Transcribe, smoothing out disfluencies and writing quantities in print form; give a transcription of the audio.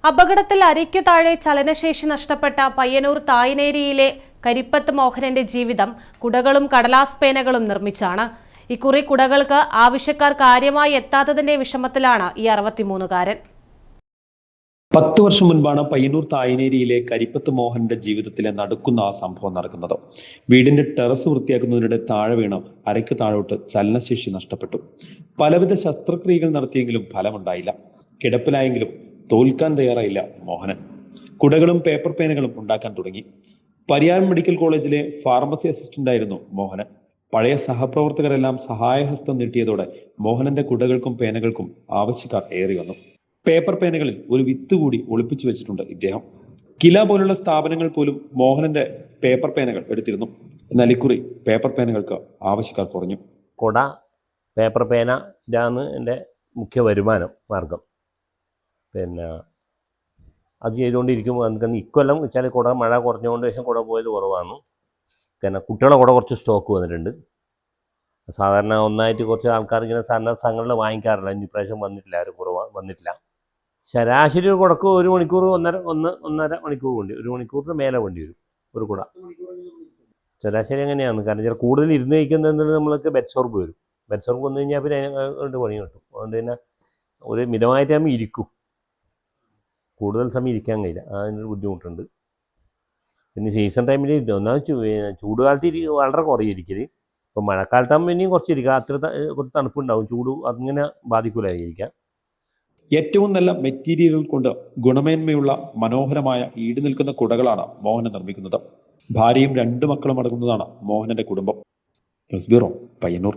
അപകടത്തിൽ അരയ്ക്കു താഴെ ചലനശേഷി നഷ്ടപ്പെട്ട പയ്യന്നൂർ തായനേരിയിലെ കരിപ്പത്ത് മോഹനന്റെ ജീവിതം കുടകളും കടലാസ് പേനകളും നിർമ്മിച്ചാണ്. ഇക്കുറി കുടകൾക്ക് ആവശ്യക്കാർ കാര്യമായി എത്താത്തതിന്റെ വിഷമത്തിലാണ് ഈ 63-കാരൻ. 10 വർഷം മുൻപാണ് പയ്യന്നൂർ തായനേരിയിലെ കരിപ്പത്ത് മോഹനന്റെ ജീവിതത്തിലെ നടുക്കുന്ന ആ സംഭവം നടക്കുന്നത്. വീടിന്റെ ടെറസ് വൃത്തിയാക്കുന്നതിനിടെ താഴെ വീണ് അരയ്ക്ക് താഴോട്ട് ചലനശേഷി നഷ്ടപ്പെട്ടു. പലവിധ ശസ്ത്രക്രിയകൾ നടത്തിയെങ്കിലും ഫലമുണ്ടായില്ല. കിടപ്പിലായെങ്കിലും തോൽക്കാൻ തയ്യാറായില്ല മോഹനൻ. കുടകളും പേപ്പർ പേനകളും ഉണ്ടാക്കാൻ തുടങ്ങി. പരിയാരം മെഡിക്കൽ കോളേജിലെ ഫാർമസി അസിസ്റ്റന്റ് ആയിരുന്നു മോഹനൻ. പഴയ സഹപ്രവർത്തകരെല്ലാം സഹായഹസ്തം നീട്ടിയതോടെ മോഹനന്റെ കുടകൾക്കും പേനകൾക്കും ആവശ്യക്കാർ ഏറി വന്നു. പേപ്പർ പേനകളിൽ ഒരു വിത്ത് കൂടി ഒളിപ്പിച്ചു വെച്ചിട്ടുണ്ട് ഇദ്ദേഹം. കില പോലുള്ള സ്ഥാപനങ്ങൾ പോലും മോഹനന്റെ പേപ്പർ പേനകൾ എടുത്തിരുന്നു. എന്നാൽ ഇക്കുറി പേപ്പർ പേനകൾക്ക് ആവശ്യക്കാർ കുറഞ്ഞു. കുട, പേപ്പർ പേന, ഇതാണ് എൻ്റെ മുഖ്യ വരുമാനം മാർഗം. പിന്നെ അത് ചെയ്തുകൊണ്ടിരിക്കുമ്പോൾ നമുക്ക് ഇക്കൊല്ലം വെച്ചാൽ കുട മഴ കുറഞ്ഞുകൊണ്ട് ശേഷം കുട പോയത് കുറവാണ്. പിന്നെ കുട്ടികളെ കുട കുറച്ച് സ്റ്റോക്ക് വന്നിട്ടുണ്ട്. സാധാരണ ഒന്നായിട്ട് കുറച്ച് ആൾക്കാർ ഇങ്ങനെ സംഘടന വാങ്ങിക്കാറില്ല. ഇപ്രാവശ്യം വന്നിട്ടില്ല, ആരും വന്നിട്ടില്ല. ശരാശരി ഒരു കുടക്ക് 1 മണിക്കൂർ ഒന്നര മണിക്കൂർ വേണ്ടി, 1 മണിക്കൂറിന് മേലെ വേണ്ടി വരും ഒരു കുട. ശരാശരി അങ്ങനെയാണ്. കാരണം ചില കൂടുതൽ ഇരുന്ന് കഴിക്കുന്നതിൽ നമ്മൾക്ക് ബെഡ് സോർബ് വരും. ബെഡ് സോർബ് വന്നു കഴിഞ്ഞാൽ പിന്നെ അതിന് പണി കിട്ടും. അതുകൊണ്ട് തന്നെ ഒരു മിതമായിട്ട് നമ്മൾ ഇരിക്കും. കൂടുതൽ സമയം ഇരിക്കാൻ കഴിയില്ല, അതിനൊരു ബുദ്ധിമുട്ടുണ്ട്. പിന്നെ സീസൺ ടൈമിൽ ചൂട് കാലത്ത് വളരെ കുറയിരിക്കൽ. ഇപ്പം മഴക്കാലത്താകുമ്പോൾ ഇനിയും കുറച്ചിരിക്കുക, അത്ര കുറച്ച് തണുപ്പുണ്ടാവും. ചൂട് അങ്ങനെ ബാധിക്കില്ലായിരിക്കാം. ഏറ്റവും നല്ല മെറ്റീരിയലുകൾ കൊണ്ട് ഗുണമേന്മയുള്ള മനോഹരമായ ഈട് നിൽക്കുന്ന കുടകളാണ് മോഹനൻ നിർമ്മിക്കുന്നത്. ഭാര്യയും 2 മക്കളും അടങ്ങുന്നതാണ് മോഹനന്റെ കുടുംബം. News bureau, Payyanur.